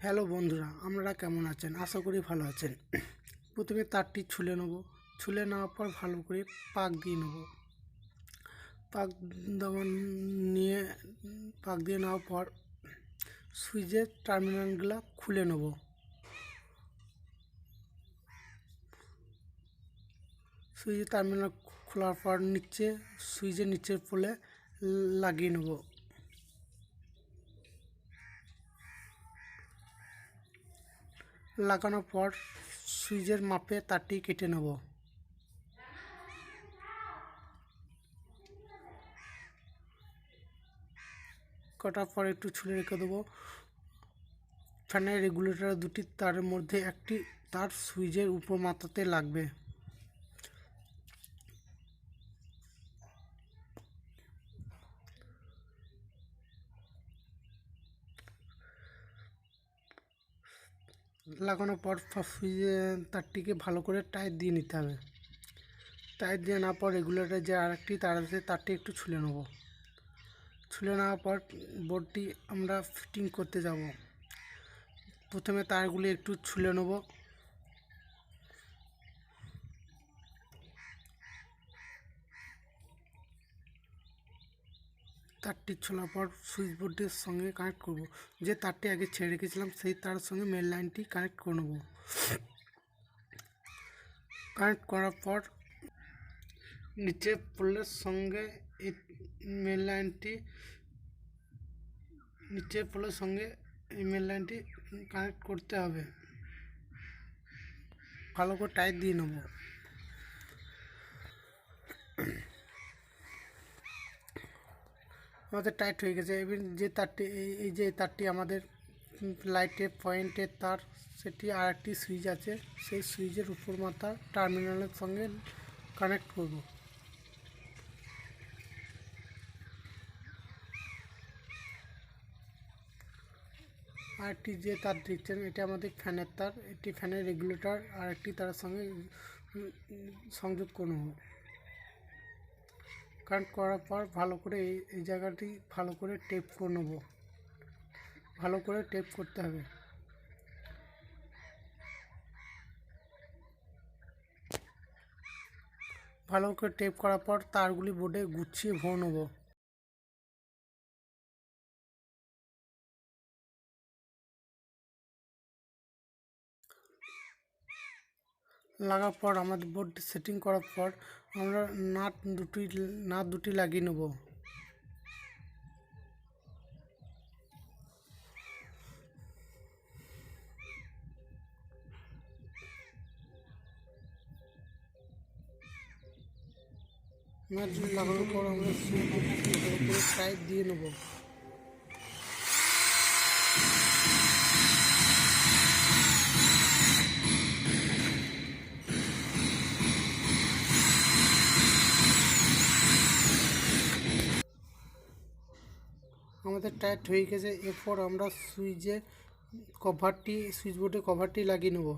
Hello বন্ধুরা, আপনারা কেমন আছেন? আশা করি ভালো আছেন। প্রথমে তারটি ছুলে নেব। ছুলে নেওয়ার পর ভালো করে পাক দিয়ে নেব। পাক দেওয়া নিয়ে পাক দিয়ে নেওয়ার পর সুইচের টার্মিনালগুলো খুলে নেব। সুইচের টার্মিনাল খোলার পর সুইচের নিচের পোলে লাগিয়ে নেব। লাগানোর পর সুইচের মাপে তারটি কেটে নেব। কাটার পর একটু ছুলে রেখে দেবো। ফ্যানের রেগুলেটর দুটি তারের মধ্যে একটি তার সুইচের উপর মাথাতে লাগবে। লাগানোর পর তারটিকে ভালো করে টাইট দিয়ে নিতে হবে। টাইট দিয়ে নেওয়ার পর রেগুলেটর যে আরেকটি তার আছে তারটি একটু ছুলে নেব। ছুলে নেওয়ার পর বোর্ডটি আমরা ফিটিং করতে যাব। প্রথমে তারগুলি একটু ছুলে নেব। তারটি ছোলার পর সুইচ বোর্ডের সঙ্গে কানেক্ট করব। যে তারটি আগে ছেড়ে রেখেছিলাম সেই তার সঙ্গে মেন লাইনটি কানেক্ট করে নেব। কানেক্ট করার পর নিচে পোলের সঙ্গে এই মেন লাইনটি কানেক্ট করতে হবে। ভালো করে টাইট দিয়ে নেব। আমাদের টাইট হয়ে গেছে। এবার যে তারটি আমাদের লাইটের পয়েন্টের তার, সেটি আর একটি সুইচ আছে, সেই সুইচের উপর মাথা টার্মিনালের সঙ্গে কানেক্ট করব। আরেকটি যে তার দেখছেন, এটা আমাদের ফ্যানের তার। এটি ফ্যানের রেগুলেটর আর একটি তারের সঙ্গে সংযোগ করব। কানেক্ট করার পর ভালো করে এই জায়গাটি ভালো করে টেপ করে নেব। ভালো করে টেপ করতে হবে। ভালো করে টেপ করার পর তারগুলি বোর্ডে গুছিয়ে ভরে নেব। লাগার পর আমাদের বোর্ডটি সেটিং করার পর আমরা নাট দুটি লাগিয়ে নেব। নাট লাগানোর পর আমরা টাইট দিয়ে নেব। আমাদের টাইট হয়ে গেছে। এরপর আমরা সুইচ বোর্ডে কভারটি লাগিয়ে নেব।